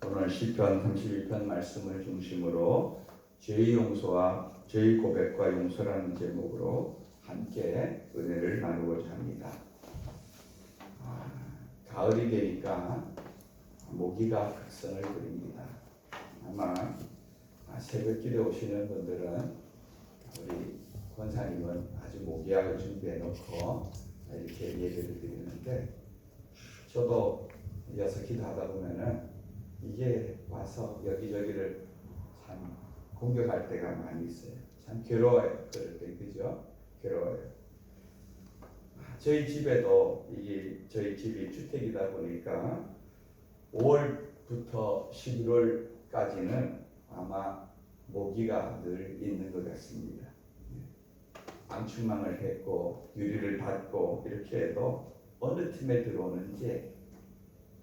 오늘 시편 31편 말씀을 중심으로 죄의 용서와 죄의 고백과 용서라는 제목으로 함께 은혜를 나누고자 합니다. 가을이 되니까 모기가 극성을 부립니다. 아마 새벽길에 오시는 분들은 우리 권사님은 아주 모기약을 준비해 놓고 이렇게 예배를 드리는데, 저도 이어서 기도하다 보면은 이게 와서 여기저기를 참 공격할 때가 많이 있어요. 참 괴로워요. 그럴 때, 그죠? 괴로워요. 저희 집에도 저희 집이 주택이다 보니까 5월부터 11월까지는 아마 모기가 늘 있는 것 같습니다. 방충망을 했고 유리를 닫고 이렇게 해도 어느 틈에 들어오는지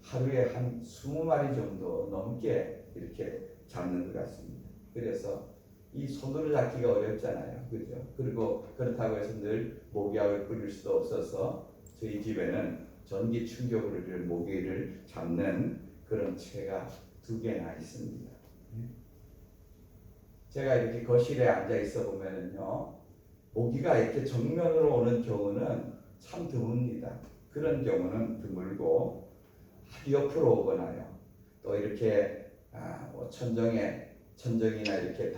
하루에 한 20마리 정도 넘게 이렇게 잡는 것 같습니다. 그래서 이 손으로 잡기가 어렵잖아요. 그죠? 그리고 그렇다고 해서 늘 모기약을 뿌릴 수도 없어서 저희 집에는 전기 충격으로 모기를 잡는 그런 채가 2개나 있습니다. 제가 이렇게 거실에 앉아 있어 보면은요, 모기가 이렇게 정면으로 오는 경우는 참 드뭅니다. 그런 경우는 드물고 옆으로 오거나요. 또 이렇게 천정이나 이렇게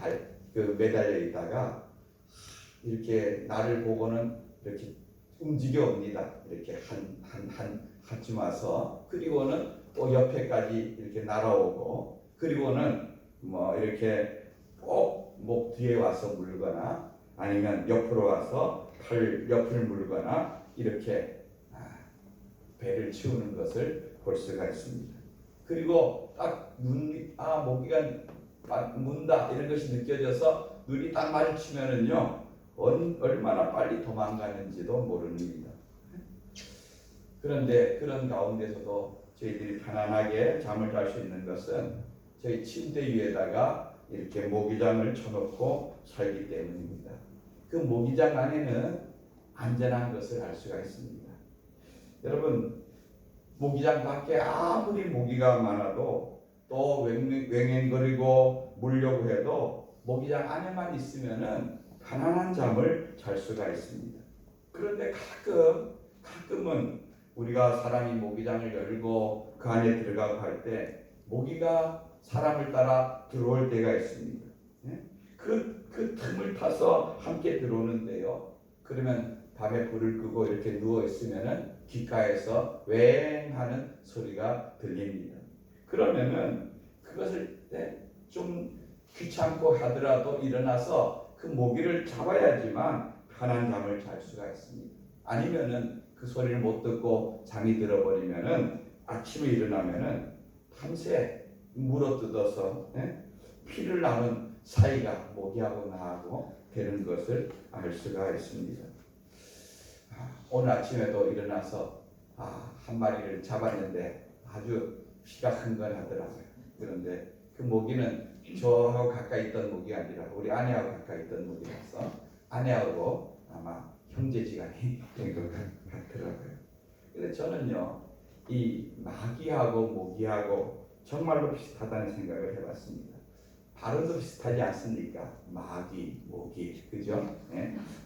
매달려 있다가 이렇게 나를 보고는 이렇게 움직여 옵니다. 이렇게 한쯤 와서, 그리고는 또 옆에까지 이렇게 날아오고, 그리고는 뭐 이렇게 꼭 목 뒤에 와서 물거나 아니면 옆으로 와서 팔 옆을 물거나 이렇게 배를 치우는 것을 볼 수가 있습니다. 그리고 딱 모기가 문다 이런 것이 느껴져서 눈이 딱 마주치면은요, 얼마나 빨리 도망가는지도 모릅니다. 그런데 그런 가운데서도 저희들이 편안하게 잠을 잘 수 있는 것은 저희 침대 위에다가 이렇게 모기장을 쳐놓고 살기 때문입니다. 그 모기장 안에는 안전한 것을 알 수가 있습니다. 여러분, 모기장 밖에 아무리 모기가 많아도 또 웽웽거리고 물려고 해도 모기장 안에만 있으면은 편안한 잠을 잘 수가 있습니다. 그런데 가끔은 우리가 사람이 모기장을 열고 그 안에 들어가고 할 때 모기가 사람을 따라 들어올 때가 있습니다. 그 틈을 타서 함께 들어오는데요. 그러면 밤에 불을 끄고 이렇게 누워 있으면은 귓가에서 웽 하는 소리가 들립니다. 그러면은 그것을 좀 귀찮고 하더라도 일어나서 그 모기를 잡아야지만 편한 잠을 잘 수가 있습니다. 아니면은 그 소리를 못 듣고 잠이 들어버리면은 아침에 일어나면은 밤새 물어뜯어서 피를 나눈 사이가 모기하고 나하고 되는 것을 알 수가 있습니다. 오늘 아침에도 일어나서 한 마리를 잡았는데 아주 피가 흥건하더라고요. 그런데 그 모기는 저하고 가까이 있던 모기가 아니라 우리 아내하고 가까이 있던 모기라서 아내하고 아마 형제지간이 된 것 같더라고요. 근데 저는요, 이 마귀하고 모기하고 정말로 비슷하다는 생각을 해봤습니다. 발음도 비슷하지 않습니까? 마귀, 모기, 그죠?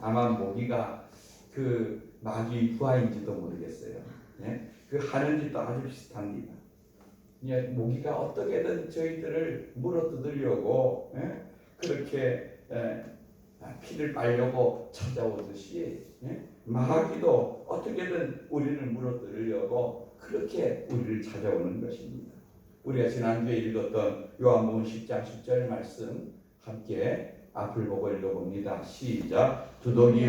아마 모기가 그 마귀 부하인지도 모르겠어요. 그 하는 짓도 아주 비슷합니다. 모기가 어떻게든 저희들을 물어뜯으려고 그렇게 피를 빨려고 찾아오듯이 마귀도 어떻게든 우리를 물어뜯으려고 그렇게 우리를 찾아오는 것입니다. 우리가 지난주에 읽었던 요한복음 10장 10절 말씀 함께 앞을 보고 읽어봅니다. 시작. 도둑이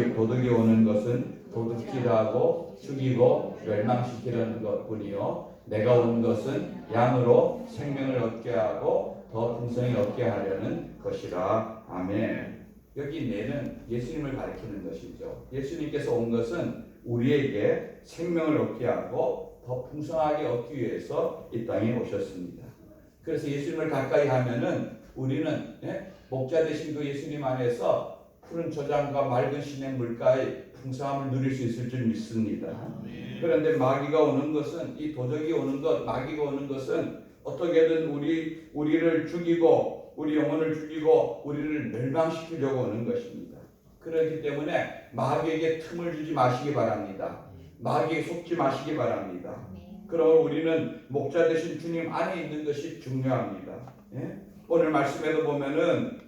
오는 것은 도둑질하고 죽이고 멸망시키려는 것뿐이요, 내가 온 것은 양으로 생명을 얻게 하고 더 풍성히 얻게 하려는 것이라. 아멘. 여기 내는 예수님을 가리키는 것이죠. 예수님께서 온 것은 우리에게 생명을 얻게 하고 더 풍성하게 얻기 위해서 이 땅에 오셨습니다. 그래서 예수님을 가까이 하면은 우리는 목자 되신 그 예수님 안에서 푸른 초장과 맑은 시냇 물가의 풍성함을 누릴 수 있을 줄 믿습니다. 그런데 마귀가 오는 것은, 이 도적이 오는 것, 마귀가 오는 것은 어떻게든 우리를 죽이고 우리 영혼을 죽이고 우리를 멸망시키려고 하는 것입니다. 그렇기 때문에 마귀에게 틈을 주지 마시기 바랍니다. 마귀에 속지 마시기 바랍니다. 그럼 우리는 목자 되신 주님 안에 있는 것이 중요합니다. 예? 오늘 말씀에도 보면은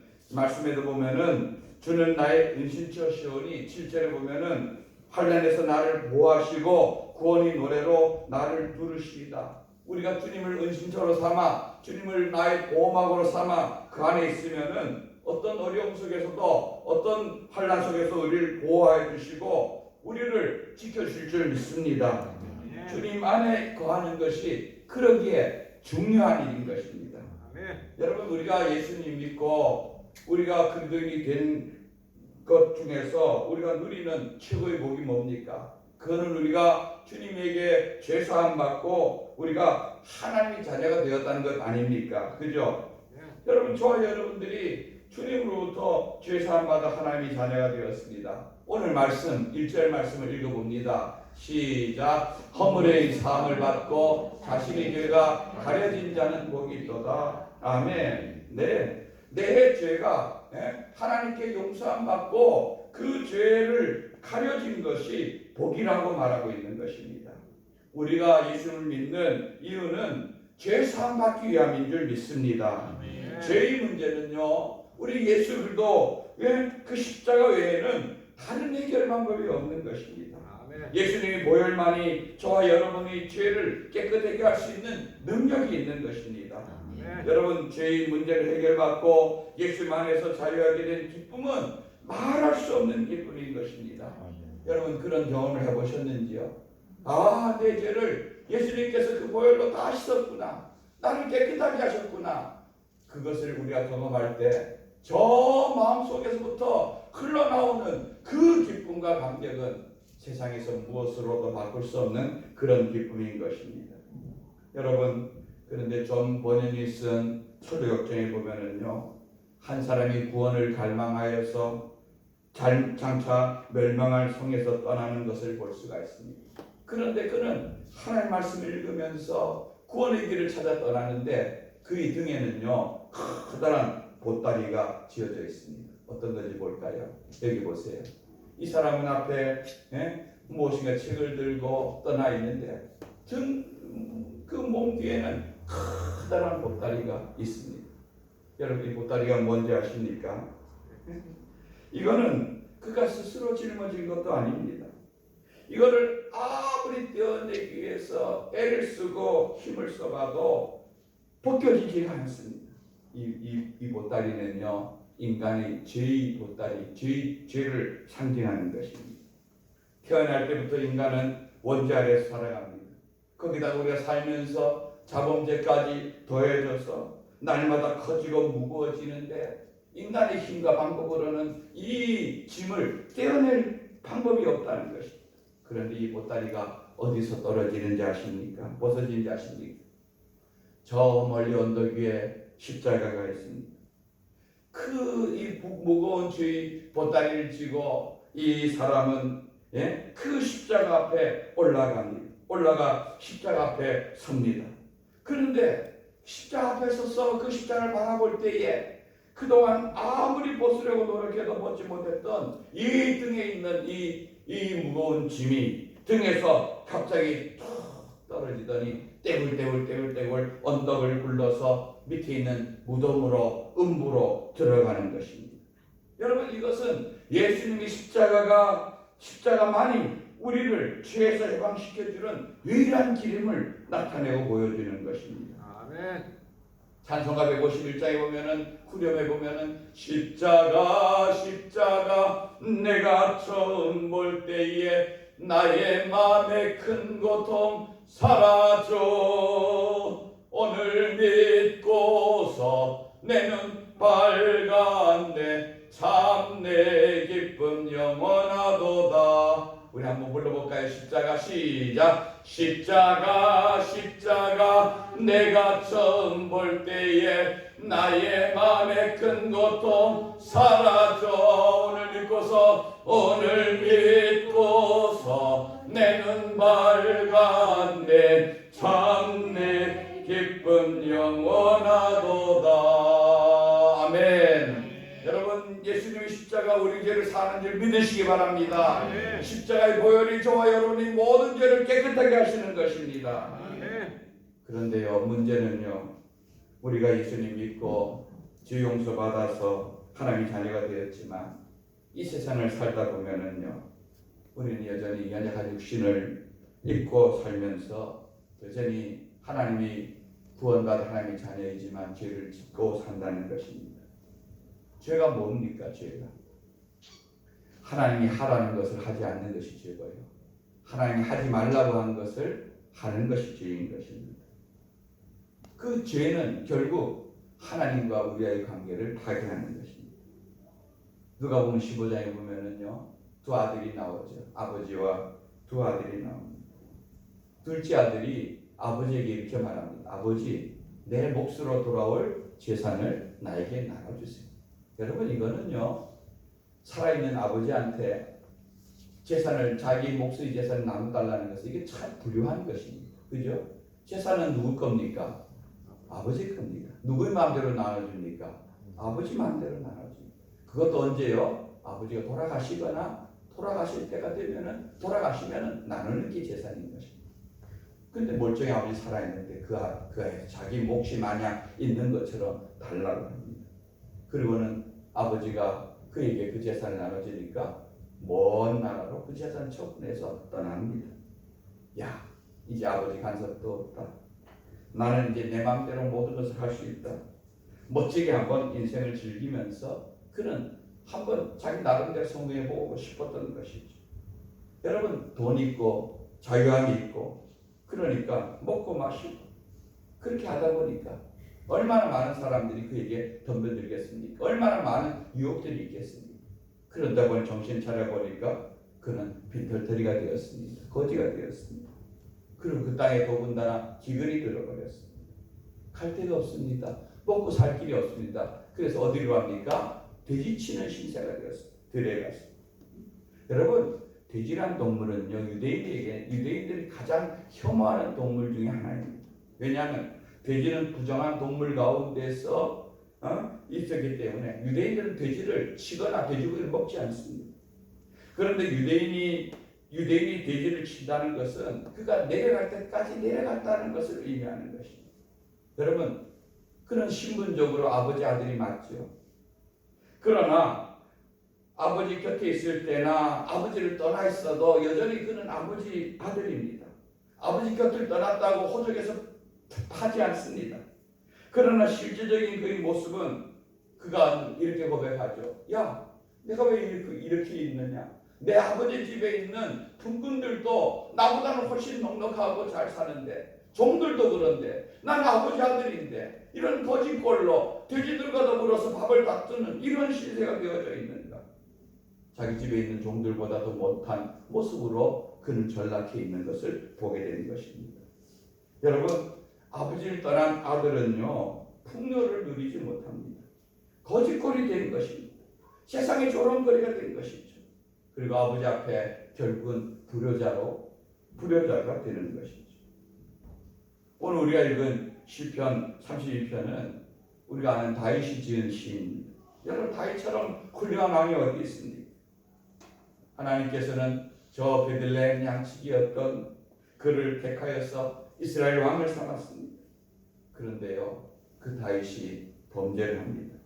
주는 나의 은신처시오니 7절에 보면은 환난에서 나를 보호하시고 구원의 노래로 나를 부르시리다. 우리가 주님을 은신처로 삼아 주님을 나의 보호막으로 삼아 그 안에 있으면은 어떤 어려움 속에서도 어떤 환난 속에서 우리를 보호해 주시고 우리를 지켜줄 줄 믿습니다. 주님 안에 거하는 것이 그러기에 중요한 일인 것입니다. 여러분 우리가 예수님 믿고 우리가 그리스도인이 된 것 중에서 우리가 누리는 최고의 복이 뭡니까? 그거는 우리가 주님에게 죄사함 받고 우리가 하나님의 자녀가 되었다는 것 아닙니까? 그죠? 여러분 저와 여러분들이 주님으로부터 죄사함 받아 하나님의 자녀가 되었습니다. 오늘 말씀 1절 말씀을 읽어봅니다. 시작. 허물의 사함을 받고 자신의 죄가 가려진 자는 복이 있도다. 아멘. 네. 내 죄가 하나님께 용서함 받고 그 죄를 가려진 것이 복이라고 말하고 있는 것입니다. 우리가 예수를 믿는 이유는 죄 사함 받기 위함인 줄 믿습니다. 죄의 문제는요, 우리 예수들도 그 십자가 외에는 다른 해결 방법이 없는 것입니다. 예수님이 보혈만이 저와 여러분의 죄를 깨끗하게 할 수 있는 능력이 있는 것입니다. 여러분 죄의 문제를 해결받고 예수님 안에서 자유하게 된 기쁨은 말할 수 없는 기쁨인 것입니다. 여러분 그런 경험을 해보셨는지요? 아, 내 죄를 예수님께서 그 보혈로 다 씻었구나. 나를 깨끗하게 하셨구나. 그것을 우리가 경험할 때 저 마음속에서부터 흘러나오는 그 기쁨과 감격은 세상에서 무엇으로도 바꿀 수 없는 그런 기쁨인 것입니다. 여러분 그런데 존 버년이 쓴 초대역정에 보면은요, 한 사람이 구원을 갈망하여서 장차 멸망할 성에서 떠나는 것을 볼 수가 있습니다. 그런데 그는 하나님 말씀을 읽으면서 구원의 길을 찾아 떠나는데 그의 등에는요 커다란 보따리가 지어져 있습니다. 어떤 건지 볼까요? 여기 보세요. 이 사람은 앞에 무엇인가 책을 들고 떠나 있는데 그 몸 뒤에는 커다란 보따리가 있습니다. 여러분 이 보따리가 뭔지 아십니까? 이거는 그가 스스로 짊어진 것도 아닙니다. 이거를 아무리 떼어내기 위해서 애를 쓰고 힘을 써봐도 벗겨지지가 않습니다. 이 보따리는요 인간의 죄의 보따리, 죄를 상징하는 것입니다. 태어날 때부터 인간은 원죄 아래에서 살아갑니다. 거기다 우리가 살면서 자범죄까지 더해져서 날마다 커지고 무거워지는데 인간의 힘과 방법으로는 이 짐을 떼어낼 방법이 없다는 것입니다. 그런데 이 보따리가 어디서 떨어지는지 아십니까? 벗어지는지 아십니까? 저 멀리 언덕 위에 십자가가 있습니다. 이 무거운 죄의 보따리를 지고 이 사람은 그 십자가 앞에 올라가 십자가 앞에 섭니다. 그런데 십자가 앞에 서서 그 십자가를 바라볼 때에 그동안 아무리 벗으려고 노력해도 벗지 못했던 이 등에 있는 이 무거운 짐이 등에서 갑자기 툭 떨어지더니 떼굴떼굴 언덕을 굴러서 밑에 있는 무덤으로 음부로 들어가는 것입니다. 여러분 이것은 예수님의 십자가만이 우리를 죄에서 해방시켜주는 유일한 길임을 나타내고 보여주는 것입니다. 아멘. 찬송가 151장에 보면은 후렴에 보면은 십자가 내가 처음 볼 때에 나의 마음의 큰 고통 사라져 오늘 믿고서 내 눈 밝았네 참 내 기쁨 영원하도다. 우리 한번 불러볼까요? 십자가 시작. 십자가 내가 처음 볼 때에 나의 마음의 큰 고통 사라져 오늘 믿고서 내 눈 밝았네 참 내 기쁨 영원하도다. 아멘. 여러분, 예수님의 십자가 우리 죄를 사는 줄 믿으시기 바랍니다. 십자가의 보혈이 저와 여러분이 모든 죄를 깨끗하게 하시는 것입니다. 그런데요, 문제는요, 우리가 예수님 믿고 죄 용서 받아서 하나님의 자녀가 되었지만 이 세상을 살다 보면은요, 우리는 여전히 연약한 육신을 입고 살면서 여전히 하나님이 구원받은 하나님의 자녀이지만 죄를 짓고 산다는 것입니다. 죄가 뭡니까? 죄가 하나님이 하라는 것을 하지 않는 것이 죄고요, 하나님이 하지 말라고 한 것을 하는 것이 죄인 것입니다. 그 죄는 결국 하나님과 우리의 관계를 파괴하는 것입니다. 누가복음 15장에 보면은요, 두 아들이 나오죠. 아버지와 두 아들이 나옵니다. 둘째 아들이 아버지에게 이렇게 말합니다. 아버지, 내 몫으로 돌아올 재산을 나에게 나눠주세요. 여러분, 이거는요, 살아있는 아버지한테 재산을, 자기 몫의 재산을 나눠달라는 것은 이게 참 불효한 것입니다. 그죠? 재산은 누구 겁니까? 아버지 겁니다. 누구의 마음대로 나눠줍니까? 아버지 마음대로 나눠줍니다. 그것도 언제요? 아버지가 돌아가시거나 돌아가실 때가 되면은, 돌아가시면은 나누는 게 재산인 것입니다. 근데 멀쩡히 아버지 살아있는데 그 아이 자기 몫이 마냥 있는 것처럼 달라고 합니다. 그리고는 아버지가 그에게 그 재산을 나눠주니까 먼 나라로 그 재산을 처분해서 떠납니다. 야, 이제 아버지 간섭도 없다. 나는 이제 내 마음대로 모든 것을 할 수 있다. 멋지게 한번 인생을 즐기면서 그는 한번 자기 나름대로 성공해보고 싶었던 것이죠. 여러분, 돈 있고 자유함이 있고 그러니까 먹고 마시고 그렇게 하다 보니까 얼마나 많은 사람들이 그에게 덤벼들겠습니까? 얼마나 많은 유혹들이 있겠습니까? 그러다 보니 정신 차려보니까 그는 빈털터리가 되었습니다. 거지가 되었습니다. 그리고 그 땅에 더군다나 기근이 들어버렸습니다. 갈 데가 없습니다. 먹고 살 길이 없습니다. 그래서 어디로 갑니까? 돼지치는 신세가 되었습니다. 들에 갔습니다. 여러분, 돼지란 동물은요, 유대인들이 가장 혐오하는 동물 중에 하나입니다. 왜냐하면 돼지는 부정한 동물 가운데서 있었기 때문에 유대인들은 돼지를 치거나 돼지고기를 먹지 않습니다. 그런데 유대인이 돼지를 친다는 것은 그가 내려갈 때까지 내려갔다는 것을 의미하는 것입니다. 여러분, 그는 신분적으로 아버지 아들이 맞죠. 그러나 아버지 곁에 있을 때나 아버지를 떠나 있어도 여전히 그는 아버지 아들입니다. 아버지 곁을 떠났다고 호적에서 하지 않습니다. 그러나 실제적인 그의 모습은 그가 이렇게 고백하죠. 야, 내가 왜 이렇게 있느냐? 내 아버지 집에 있는 품꾼들도 나보다는 훨씬 넉넉하고 잘 사는데, 종들도 그런데 난 아버지 아들인데 이런 거짓골로 돼지들과 더불어서 밥을 다투는 이런 신세가 되어져 있는가? 자기 집에 있는 종들보다도 못한 모습으로 그는 전락해 있는 것을 보게 되는 것입니다. 여러분, 아버지를 떠난 아들은요, 풍요를 누리지 못합니다. 거짓골이 된 것입니다. 세상의 조롱거리가 된 것이죠. 그리고 아버지 앞에 결국은 불효자가 되는 것이죠. 오늘 우리가 읽은 시편 32편은 우리가 아는 다윗이 지은 시입니다. 여러분, 다윗처럼 훌륭한 왕이 어디 있습니까? 하나님께서는 저 베들레헴 양치기였던 그를 택하여서 이스라엘 왕을 삼았습니다. 그런데요, 그 다윗이 범죄를 합니다.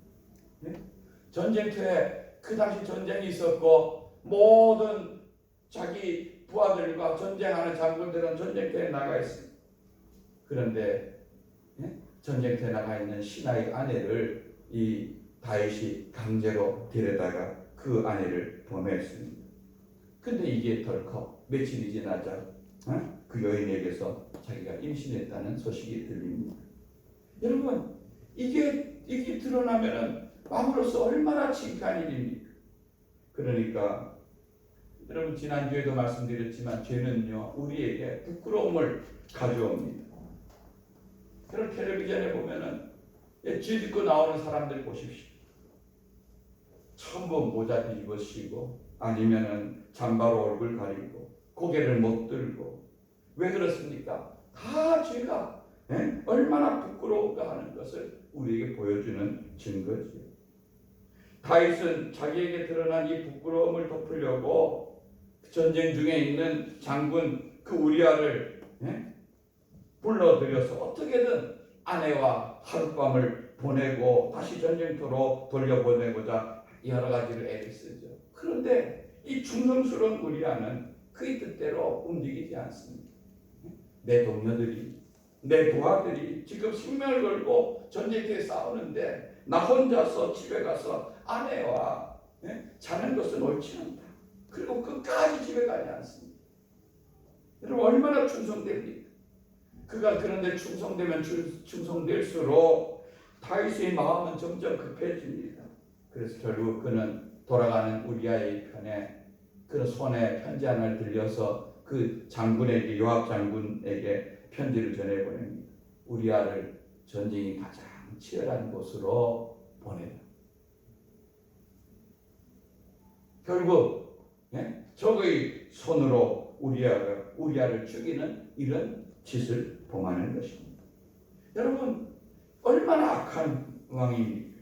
네? 전쟁터에 그 당시 전쟁이 있었고 모든 자기 부하들과 전쟁하는 장군들은 전쟁터에 나가 있습니다. 그런데 전쟁터에 나가 있는 신하의 아내를 이 다윗이 강제로 데려다가 그 아내를 범했습니다. 근데 이게 덜컥 며칠이 지나자 그 여인에게서 자기가 임신했다는 소식이 들립니다. 여러분, 이게 드러나면은 왕으로서 얼마나 창피한 일입니까? 그러니까 여러분, 지난주에도 말씀드렸지만 죄는요, 우리에게 부끄러움을 가져옵니다. 여러분, 텔레비전에 보면은 죄 짓고 나오는 사람들 보십시오. 전부 모자 뒤집어 씌고 아니면은 잠바로 얼굴 가리고 고개를 못 들고. 왜 그렇습니까? 다 죄가 얼마나 부끄러운가 하는 것을 우리에게 보여주는 증거죠. 다윗은 자기에게 드러난 이 부끄러움을 덮으려고 전쟁 중에 있는 장군 그 우리아를 불러들여서 어떻게든 아내와 하룻밤을 보내고 다시 전쟁터로 돌려보내고자 여러 가지를 애를 쓰죠. 그런데 이 충성스러운 우리아는 그의 뜻대로 움직이지 않습니다. 내 동료들이, 내 부하들이 지금 생명을 걸고 전쟁터에 싸우는데 나 혼자서 집에 가서 아내와 자는 것은 옳지 않다. 그리고 끝까지 집에 가지 않습니다. 여러분 얼마나 충성됩니까? 그가 그런데 충성되면 충성될수록 다윗의 마음은 점점 급해집니다. 그래서 결국 그는 돌아가는 우리아의 편에 그는 손에 편지 하나를 들려서 그 장군에게, 요압 장군에게 편지를 전해보냅니다. 우리아를 전쟁이 가장 치열한 곳으로 보내다. 결국 적의 손으로 우리아를 죽이는 이런 짓을 범하는 것입니다. 여러분 얼마나 악한 왕입니까?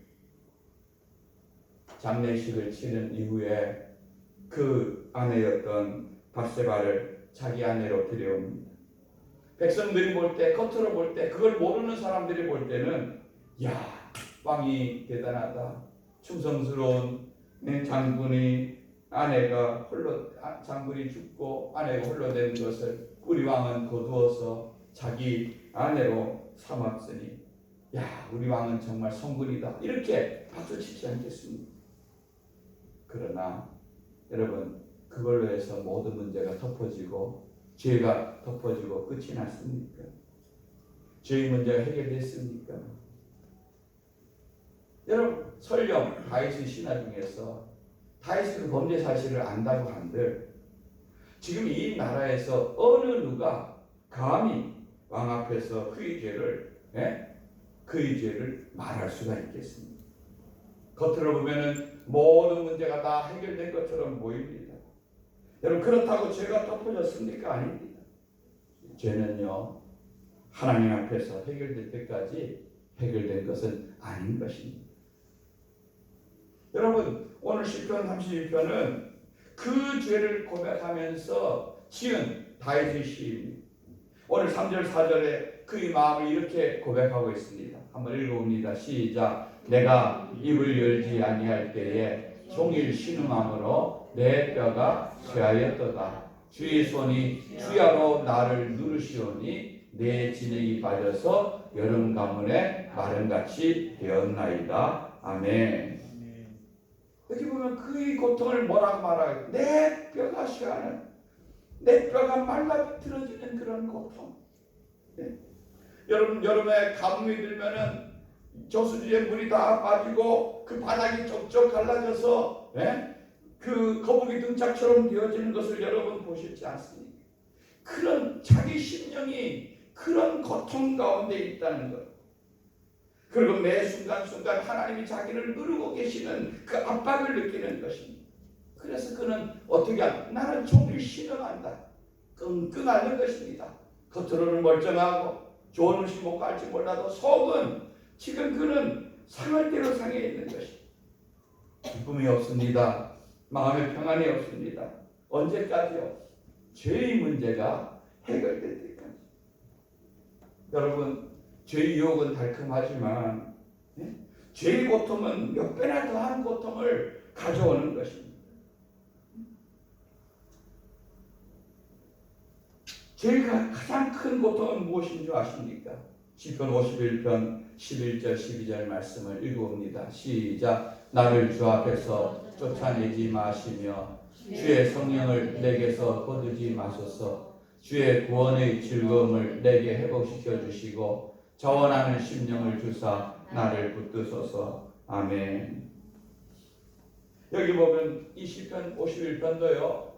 장례식을 치른 이후에 그 아내였던 밧세바를 자기 아내로 들여옵니다. 백성들이 볼 때, 겉으로 볼 때, 그걸 모르는 사람들이 볼 때는 야, 왕이 대단하다. 충성스러운 장군이 장군이 죽고 아내가 홀로 된 것을 우리 왕은 거두어서 자기 아내로 삼았으니 야, 우리 왕은 정말 성군이다. 이렇게 박수치지 않겠습니까? 그러나 여러분 그걸로 해서 모든 문제가 덮어지고 죄가 덮어지고 끝이 났습니까? 죄의 문제가 해결됐습니까? 여러분 설령 다윗의 신하 중에서 다윗이 그 범죄 사실을 안다고 한들 지금 이 나라에서 어느 누가 감히 왕 앞에서 그의 죄를 말할 수가 있겠습니까? 겉으로 보면은 모든 문제가 다 해결된 것처럼 보입니다. 여러분 그렇다고 죄가 덮어졌습니까? 아닙니다. 죄는요 하나님 앞에서 해결될 때까지 해결된 것은 아닌 것입니다. 여러분 오늘 시편 31편은 그 죄를 고백하면서 지은 다윗의 시입니다. 오늘 3절 4절에 그의 마음을 이렇게 고백하고 있습니다. 한번 읽어봅니다. 시작. 내가 입을 열지 아니할 때에 종일 신음함으로 내 뼈가 쇠하였도다. 주의 손이 주야로 나를 누르시오니 내 진액이 빠져서 여름 가문에 마름같이 되었나이다. 아멘. 여기 보면 그의 고통을 뭐라고 말하요? 내 뼈가 쇠하는, 내 뼈가 말라비틀어지는 그런 고통. 여러분 여름에 가뭄이 들면은 저수지에 물이 다 빠지고 그 바닥이 쪽쪽 갈라져서 그 거북이 등짝처럼 되어지는 것을 여러분 보시지 않습니까? 그런 자기 심령이 그런 고통 가운데 있다는 것. 그리고 매 순간순간 하나님이 자기를 누르고 계시는 그 압박을 느끼는 것입니다. 그래서 그는 어떻게 하냐? 나는 종일 신음한다. 끙끙 앓는 것입니다. 겉으로는 멀쩡하고 좋은 음식 먹고 할지 몰라도 속은 지금 그는 상할 대로 상해 있는 것입니다. 기쁨이 없습니다. 마음의 평안이 없습니다. 언제까지요? 죄의 문제가 해결될 때까지. 여러분 죄의 유혹은 달콤하지만 죄의 고통은 몇 배나 더한 고통을 가져오는 것입니다. 죄가 가장 큰 고통은 무엇인 줄 아십니까? 시편 51편 11절 12절 말씀을 읽어봅니다. 시작. 나를 주 앞에서 쫓아내지 마시며 주의 성령을 내게서 거두지 마소서. 주의 구원의 즐거움을 내게 회복시켜 주시고 자원하는 심령을 주사 나를 붙드소서. 아멘. 여기 보면 이 시편 51편도요.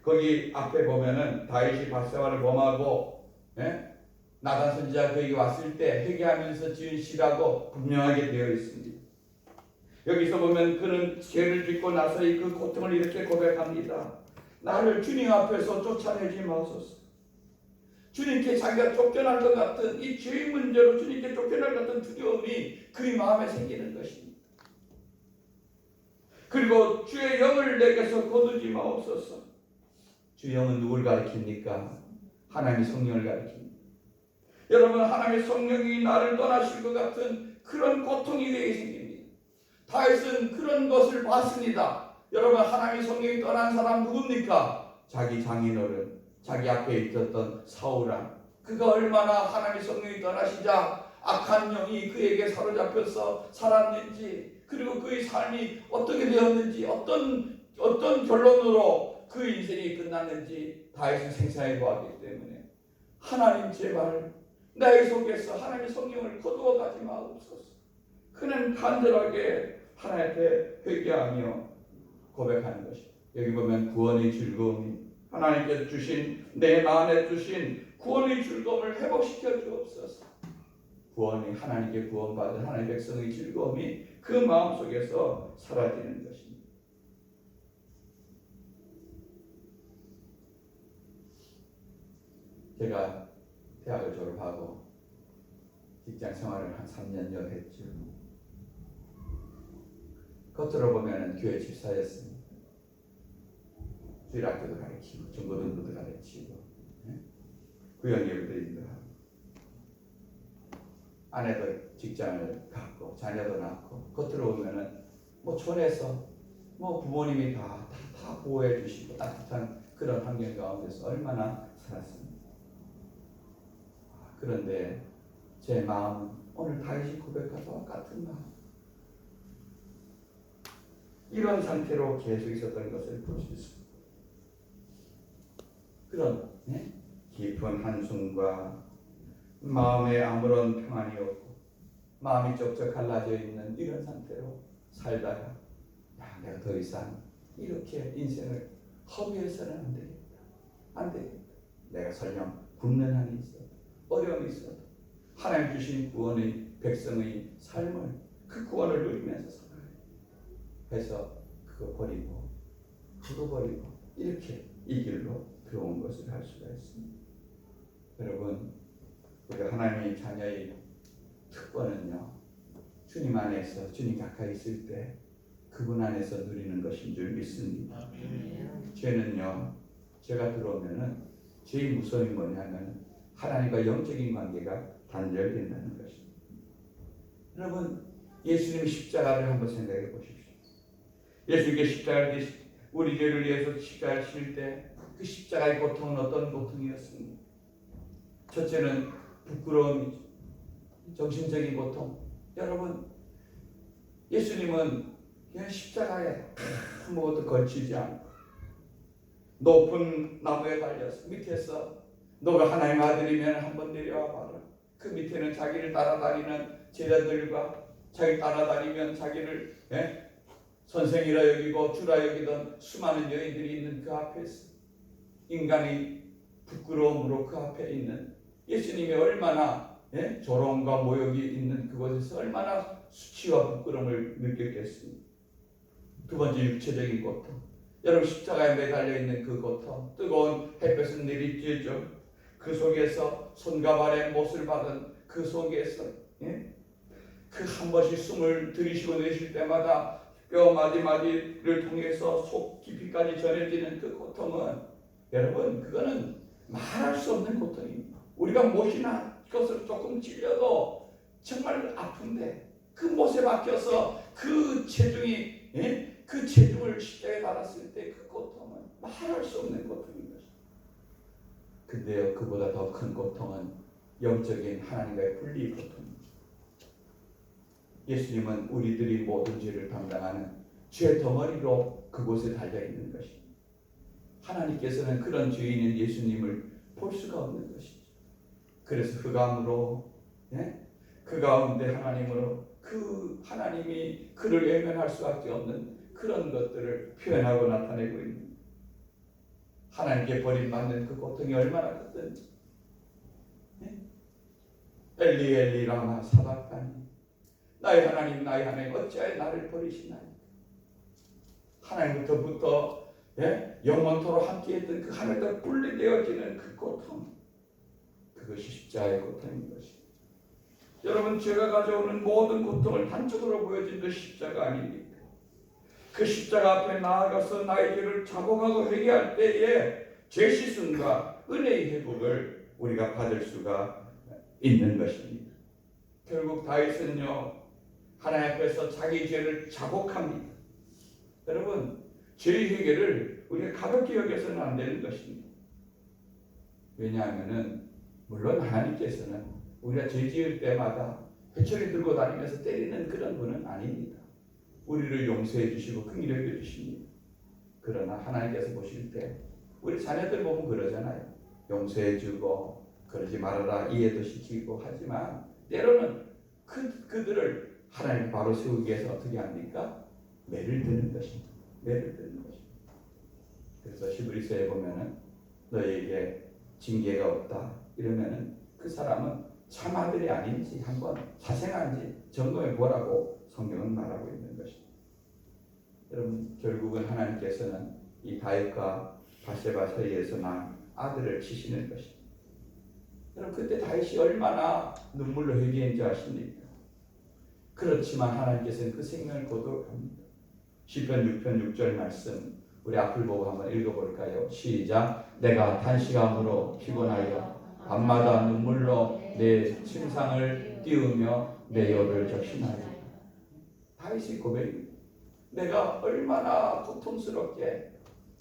거기 앞에 보면은 다윗이 밧세바를 범하고 나단 선지자가 그에게 왔을 때 회개하면서 지은 시라고 분명하게 되어 있습니다. 여기서 보면 그는 죄를 짓고 나서의 그 고통을 이렇게 고백합니다. 나를 주님 앞에서 쫓아내지 마소서. 주님께 자기가 쫓겨날 것 같은 이 죄의 문제로 주님께 쫓겨날 것 같은 두려움이 그의 마음에 생기는 것입니다. 그리고 주의 영을 내게서 거두지 마옵소서. 주의 영은 누굴 가리킵니까? 하나님의 성령을 가리킵니다. 여러분, 하나님의 성령이 나를 떠나실 것 같은 그런 고통이 내게 생깁니다. 다윗은 그런 것을 봤습니다. 여러분, 하나님의 성령이 떠난 사람 누굽니까? 자기 장인어른, 자기 앞에 있었던 사울왕. 그가 얼마나 하나님의 성령이 떠나시자 악한 영이 그에게 사로잡혀서 살았는지, 그리고 그의 삶이 어떻게 되었는지, 어떤 결론으로 그 인생이 끝났는지 다윗은 생생하게 보았기 때문에 하나님 제발 나의 속에서 하나님의 성령을 거두어 가지 마옵소서. 그는 간절하게 하나님께 회개하며 고백하는 것입니다. 여기 보면 구원의 즐거움이 하나님께서 주신 내 안에 주신 구원의 즐거움을 회복시켜 주옵소서. 구원이 하나님께 구원받은 하나님의 백성의 즐거움이 그 마음속에서 사라지는 것입니다. 제가 대학을 졸업하고 직장 생활을 한 3년여 했죠. 겉으로 보면 교회 집사였습니다. 주일학교도 가르치고 중고등부도 가르치고 구역예배도 인도하고 아내도 직장을 갖고 자녀도 낳고 겉으로 보면은 촌에서 부모님이 다 보호해 주시고 따뜻한 그런 환경 가운데서 얼마나 살았습니다. 그런데 제 마음은 오늘 다윗이 고백한 바와 같은 마음, 이런 상태로 계속 있었던 것을 볼 수 있습니다. 그런 깊은 한숨과 마음에 아무런 평안이 없고 마음이 쩍쩍 갈라져 있는 이런 상태로 살다가 내가 더 이상 이렇게 인생을 허비해서는 안 되겠다. 안 되겠다. 내가 설령 굶는 한이 있어도 어려움이 있어도 하나님 주신 구원의 백성의 삶을 그 구원을 누리면서 살아야 해서 그거 버리고 이렇게 이 길로 들어온 것을 할 수가 있습니다. 여러분, 우리 하나님의 자녀의 특권은요, 주님 안에서 주님 가까이 있을 때 그분 안에서 누리는 것인 줄 믿습니다. 죄는요, 죄가 들어오면은 죄의 무서움이 뭐냐면 하나님과 영적인 관계가 단절된다는 것입니다. 여러분, 예수님의 십자가를 한번 생각해 보십시오. 예수님께 십자가를 우리 죄를 위해서 십자가를 칠 때 그 십자가의 고통은 어떤 고통이었습니까? 첫째는 부끄러움이죠. 정신적인 고통. 여러분, 예수님은 그냥 십자가에 아무것도 걸치지 않고 높은 나무에 달려서 밑에서 너가 하나님의 아들이면 한번 내려와 봐라. 그 밑에는 자기를 따라다니는 제자들과 자기 따라다니면 자기를 선생이라 여기고 주라 여기던 수많은 여인들이 있는 그 앞에서 인간의 부끄러움으로 그 앞에 있는 예수님이 얼마나 조롱과 모욕이 있는 그곳에서 얼마나 수치와 부끄러움을 느꼈겠습니까? 두 번째, 육체적인 고통. 여러분, 십자가에 매달려 있는 그 고통, 뜨거운 햇볕은 내리쬐죠. 그 속에서 손과 발에 못을 박은 그 속에서 그 한 번씩 숨을 들이쉬고 내쉴 때마다 뼈 마디마디를 통해서 속 깊이까지 전해지는 그 고통은, 여러분, 그거는 말할 수 없는 고통입니다. 우리가 못이나 것을 조금 찔려도 정말 아픈데 그 못에 박혀서 그 체중이 그 체중을 십자가에 달았을 때 그 고통은 말할 수 없는 고통인 것입니다. 근데요, 그보다 더 큰 고통은 영적인 하나님과의 분리 고통입니다. 예수님은 우리들이 모든 죄를 담당하는 죄 덩어리로 그곳에 달려있는 것입니다. 하나님께서는 그런 죄인인 예수님을 볼 수가 없는 것이죠. 그래서 흑암으로 그 가운데 하나님으로 그 하나님이 그를 외면할 수밖에 없는 그런 것들을 표현하고 나타내고 있는, 하나님께 버림받는 그 고통이 얼마나 컸던지. 엘리 엘리 라마 사박다니, 나의 하나님 어찌하여 나를 버리시나이까. 하나님부터 영원토록 함께했던 그 하늘과 분리되어지는 그 고통, 그것이 십자가의 고통인 것입니다. 여러분, 죄가 가져오는 모든 고통을 단적으로 보여준 그 십자가 아닙니까? 그 십자가 앞에 나아가서 나의 죄를 자복하고 회개할 때에 죄 씻음과 은혜의 회복을 우리가 받을 수가 있는 것입니다. 결국 다윗은요, 하나님 앞에서 자기 죄를 자복합니다. 여러분, 죄의 회개를 우리가 가볍게 여겨서는 안 되는 것입니다. 왜냐하면은 물론 하나님께서는 우리가 죄 지을 때마다 회초리 들고 다니면서 때리는 그런 분은 아닙니다. 우리를 용서해 주시고 긍휼히 여겨 주십니다. 그러나 하나님께서 보실 때 우리 자녀들 보면 그러잖아요. 용서해 주고 그러지 말아라 이해도 시키고 하지만 때로는 그들을 하나님 바로 세우기 위해서 어떻게 합니까? 매를 드는 것입니다. 매를 드는 것입니다. 그래서 히브리서에 보면은 너에게 징계가 없다 이러면은 그 사람은 참 아들이 아닌지 한번 자생한지 점검해 보라고 성경은 말하고 있는 것입니다. 여러분, 결국은 하나님께서는 이 다윗과 바세바 사이에서 난 아들을 치시는 것입니다. 여러분, 그때 다윗이 얼마나 눈물로 회개했는지 아십니까? 그렇지만 하나님께서는 그 생명을 거두어갑니다. 시편 6편 6절 말씀 우리 앞을 보고 한번 읽어볼까요? 시작. 내가 단시간으로 피곤하여 밤마다 눈물로 내 침상을 띄우며 내 혀를 적신하리라. 다윗의 고백입니다. 내가 얼마나 고통스럽게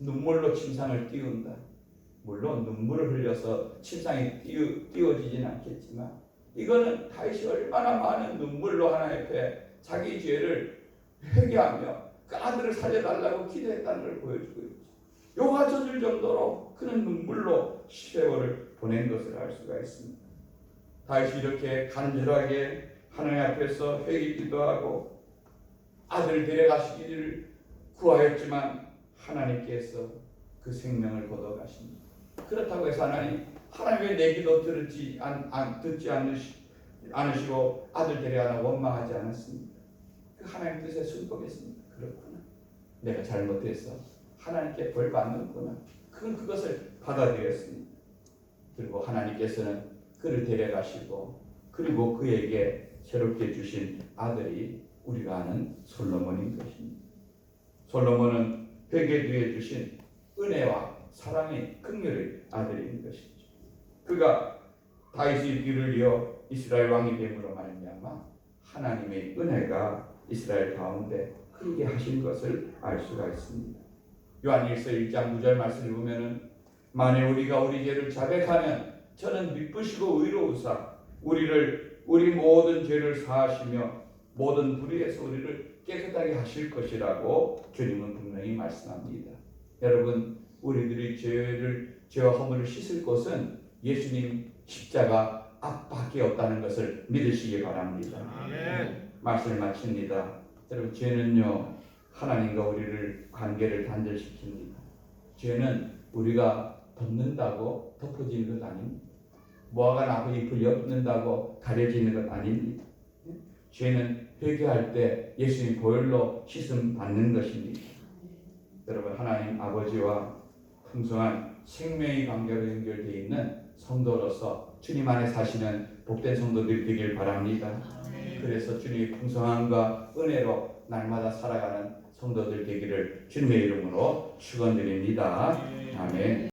눈물로 침상을 띄운다. 물론 눈물을 흘려서 침상이 띄워지진 않겠지만 이거는 다윗이 얼마나 많은 눈물로 하나님 앞에 자기 죄를 회개하며 그 아들을 살려달라고 기도했다는 걸 보여주고 있죠. 요가 젖을 정도로 그는 눈물로 세월을 보낸 것을 알 수가 있습니다. 다윗이 이렇게 간절하게 하나님 앞에서 회개 기도하고 아들 데려가시기를 구하였지만 하나님께서 그 생명을 거둬가십니다. 그렇다고 해서 하나님 왜 내 기도 듣지 않으시고 아들 데려가나 원망하지 않았습니다. 그 하나님 뜻에 순복했습니다. 그렇구나. 내가 잘못해서 하나님께 벌 받는구나. 그것을 받아들였습니다. 그리고 하나님께서는 그를 데려가시고 그리고 그에게 새롭게 주신 아들이 우리가 아는 솔로몬인 것입니다. 솔로몬은 회개 뒤에 주신 은혜와 사랑의 긍휼의 아들인 것이죠. 그가 다윗의 뒤를 이어 이스라엘 왕이 됨으로 말미암아 하나님의 은혜가 이스라엘 가운데 크게 하신 것을 알 수가 있습니다. 요한일서 1장 9절 말씀을 보면은 만일 우리가 우리 죄를 자백하면 저는 미쁘시고 의로우사 우리 모든 죄를 사하시며 모든 불의에서 우리를 깨끗하게 하실 것이라고 주님은 분명히 말씀합니다. 여러분, 우리들이 죄와 허물을 씻을 곳은 예수님 십자가 앞밖에 없다는 것을 믿으시기 바랍니다. 아멘. 말씀을 마칩니다. 여러분, 죄는요 하나님과 우리를 관계를 단절시킵니다. 죄는 우리가 덮는다고 덮어지는 것 아닙니다. 모아가 나무 잎을 엮는다고 가려지는 것 아닙니다. 죄는 회개할 때 예수님 보혈로 씻음 받는 것입니다. 여러분, 하나님 아버지와 풍성한 생명의 관계로 연결되어 있는 성도로서 주님 안에 사시는 복된 성도들이 되길 바랍니다. 그래서 주님의 풍성함과 은혜로 날마다 살아가는 성도들 되기를 주님의 이름으로 축원드립니다. 아멘.